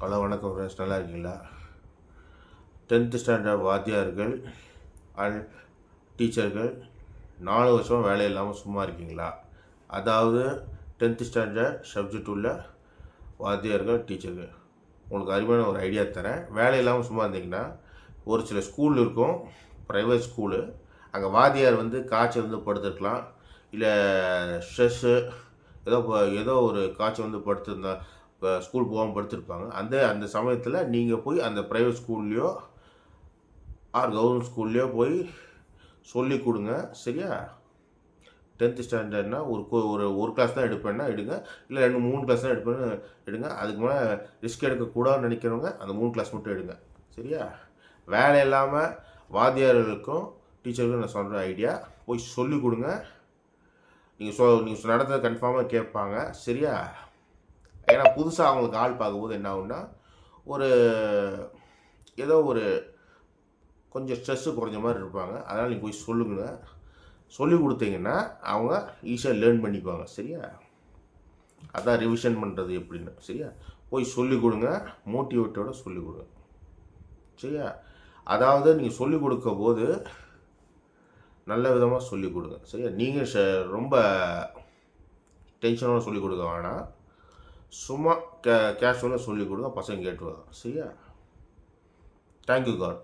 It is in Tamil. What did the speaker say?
ஹலோ வணக்கம் ஃப்ரெண்ட்ஸ், நல்லா இருக்கீங்களா? 10th ஸ்டாண்டர்ட் வாத்தியார்கள் அண்ட் டீச்சர்கள் 4 வருஷம் வேலை இல்லாமல் சும்மா இருக்கீங்களா? அதாவது 10th ஸ்டாண்டர்ட் சப்ஜெக்ட் உள்ள வாத்தியார்கள் டீச்சர்கள் உங்களுக்கு அருமையான ஒரு ஐடியா தரேன். வேலை இல்லாமல் சும்மா இருந்தீங்கன்னா, ஒரு சில ஸ்கூல் இருக்கும், ப்ரைவேட் ஸ்கூலு. அங்கே வாத்தியார் காய்ச்சல் படுத்துருக்கலாம், இல்லை ஸ்ட்ரெஸ்ஸு ஏதோ ஒரு காய்ச்சல் படுத்திருந்தா இப்போ ஸ்கூல் போகாமல் படுத்திருப்பாங்க. அந்த சமயத்தில் நீங்கள் போய் அந்த ப்ரைவேட் ஸ்கூல்லையோ ஆர் கவர்மெண்ட் ஸ்கூல்லையோ போய் சொல்லி கொடுங்க. சரியா? 10th ஸ்டாண்டர்ட்னா ஒரு கிளாஸ் தான் எடுப்பேன்னா எடுங்க, இல்லை 2-3 கிளாஸ் தான் எடுப்பேன்னு எடுங்க. அதுக்கு மேலே ரிஸ்க் எடுக்கக்கூடாதுன்னு நினைக்கிறவங்க அந்த 3 கிளாஸ் மட்டும் எடுங்க. சரியா? வேலை இல்லாமல் வாத்தியார்களுக்கும் டீச்சருக்கும் நான் சொல்கிற ஐடியா, போய் சொல்லிக் கொடுங்க. நீங்கள் நடந்ததை கன்ஃபார்மாக கேட்பாங்க. சரியா? ஏன்னா புதுசாக அவங்களுக்கு ஆள் பார்க்கும்போது என்ன ஆகுன்னா, ஏதோ ஒரு கொஞ்சம் ஸ்ட்ரெஸ்ஸு குறைஞ்ச மாதிரி இருப்பாங்க. அதனால் நீங்கள் போய் சொல்லுங்கள். சொல்லி கொடுத்தீங்கன்னா அவங்க ஈஸியாக லேர்ன் பண்ணிக்குவாங்க. சரியா? அதான் ரிவிஷன் பண்ணுறது எப்படின்னு. சரியா? போய் சொல்லிக் கொடுங்க, மோட்டிவேட்டோட சொல்லிக் கொடுங்க. சரியா? அதாவது நீங்கள் சொல்லிக் கொடுக்க போது நல்ல விதமாக சொல்லிக் கொடுங்க. சரியா? நீங்கள் ரொம்ப டென்ஷனோட சொல்லிக் கொடுக்க வேணாம், சும்மா கேஷுவலாக சொல்லிக் கொடுங்க, பசங்க கேட்டுருவாங்க. சரியா? Thank you God.